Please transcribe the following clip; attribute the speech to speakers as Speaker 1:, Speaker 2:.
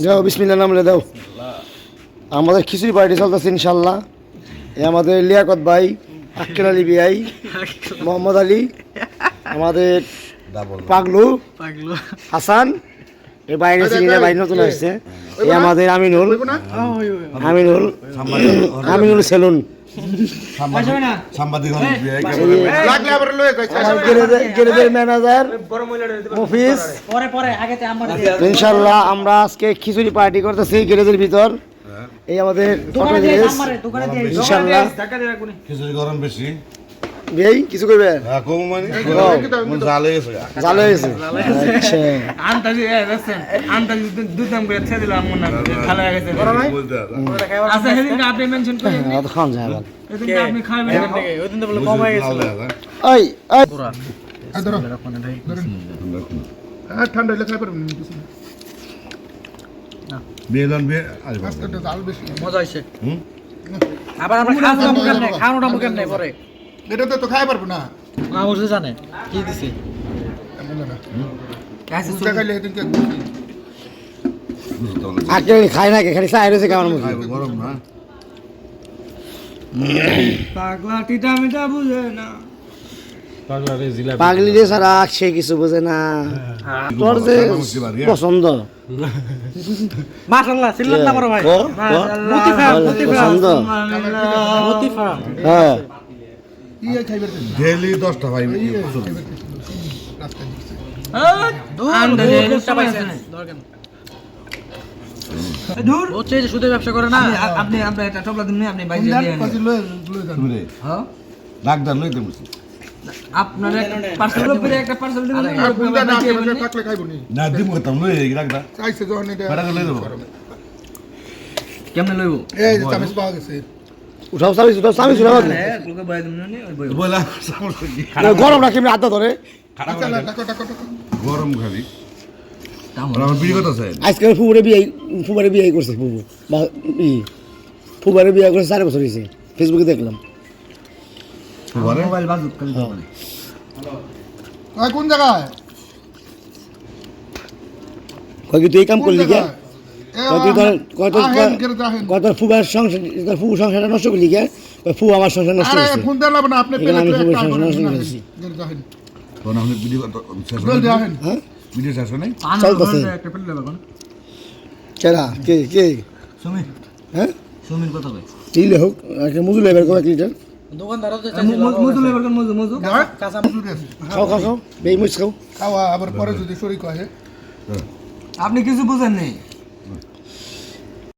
Speaker 1: যাও বিসমিল্লাহ নাম দাও। আমাদের খিচুড়ি পার্টি চলতেছে ইনশাল্লাহ। আমাদের লিয়াকত ভাই, আক্কেল আলী বিআই, মোহাম্মদ আলী, আমাদের পাগলু হাসান, এই বাইরে সিরিজে বাইরে নতুন আসছে, এই আমাদের আমিনুল সেলুন, ম্যানেজার মফিজ। ইনশাল্লাহ আমরা আজকে খিচুড়ি পার্টি করতেছি গ্যারেজের ভিতর। এই আমাদের ইনশাল্লাহ
Speaker 2: খিচুড়ি গরম বেশি
Speaker 1: এই কিছু করবে
Speaker 2: জালে গেছে
Speaker 1: খান যায়
Speaker 3: ঠান্ডা হলে খাই পারবেন
Speaker 4: মজা হয়েছে। আবার আমরা খাওয়ানোটা মুখের নেই পরে
Speaker 3: এটাতে তো খাই পারবো না।
Speaker 4: অবশ্যই জানে কি দিছে
Speaker 1: খাই না খালি চাই রয়েছে কেমন মুখে
Speaker 2: গরম না
Speaker 4: পাগলা টিটা মিটা বুঝে না
Speaker 1: পাগলি রে সারা সে কিছু বোঝে না। তোর যে পছন্দ
Speaker 4: মাশাআল্লাহ সিল্লাত না বড় ভাই
Speaker 1: পছন্দ হ্যাঁ
Speaker 2: ডেইলি 10টা ভাই
Speaker 4: দূর হচ্ছে যে সুদের ব্যবসা করে না। আপনি একটা টপলা দিন আপনি বাইরে দিয়ে হ্যাঁ
Speaker 2: ডাক্তার লইতে মুছি
Speaker 4: আপনার পার্সেল উপরে একটা পার্সেল দিবেন
Speaker 3: থাকলে খাইবো নি
Speaker 2: না দিমু কত লই ডাক্তার
Speaker 3: চাইছে যখন এটা
Speaker 2: বেড়া লই দেব
Speaker 4: কেমনে লইবো
Speaker 3: এই যে চামিচ পাওয়া গেছে
Speaker 1: উঠাও সামিস
Speaker 4: লোকে বাইরে দিন না ওই বই
Speaker 2: বলা সমস্যা কি
Speaker 1: গরম রাখি হাতটা ধরে
Speaker 3: আচ্ছা না টাকা টাকা
Speaker 2: গরম খাবি আমার বিড়ি কথা আছে
Speaker 1: আজকে ফুবারে বিয়ে করছে ফুবু বা ফুবারে বিয়ে করছে 4 বছর হয়েছে ফেসবুকে দেখলাম।
Speaker 4: মোবাইল বাজুক খালি দোকানে
Speaker 3: কোন জায়গায়
Speaker 1: কয় কি তুই এই কাম করলি কে কত ফুবার সংসার ফুবু সংসারটা নষ্ট করলি কে ফু আমার সংসার নষ্ট করছে
Speaker 3: ফোন দিলাম না আপনি পেলে
Speaker 1: আমি ফুবার সংসার নষ্ট করেছি
Speaker 2: কোন আপনি বিড়ি কথা শেষ
Speaker 1: হ্যাঁ
Speaker 2: ভিডিও শেষ নাই
Speaker 1: চলতেছে
Speaker 4: একটা পেলে লাগান
Speaker 1: কেরা কে
Speaker 4: সুমিত
Speaker 1: হ্যাঁ
Speaker 4: সুমিত কত ভাই
Speaker 1: দিলে হোক একটা মজুর লেবার কয় লিটার
Speaker 4: দোকানদারও তো চাইছে মজু লেবার কোন মজু কাঁচা মজু
Speaker 1: খাও বেই মুছ খাও
Speaker 3: খাওয়া আবার পরে যদি শরীর কয়
Speaker 4: আপনি কিছু বুঝেন নাই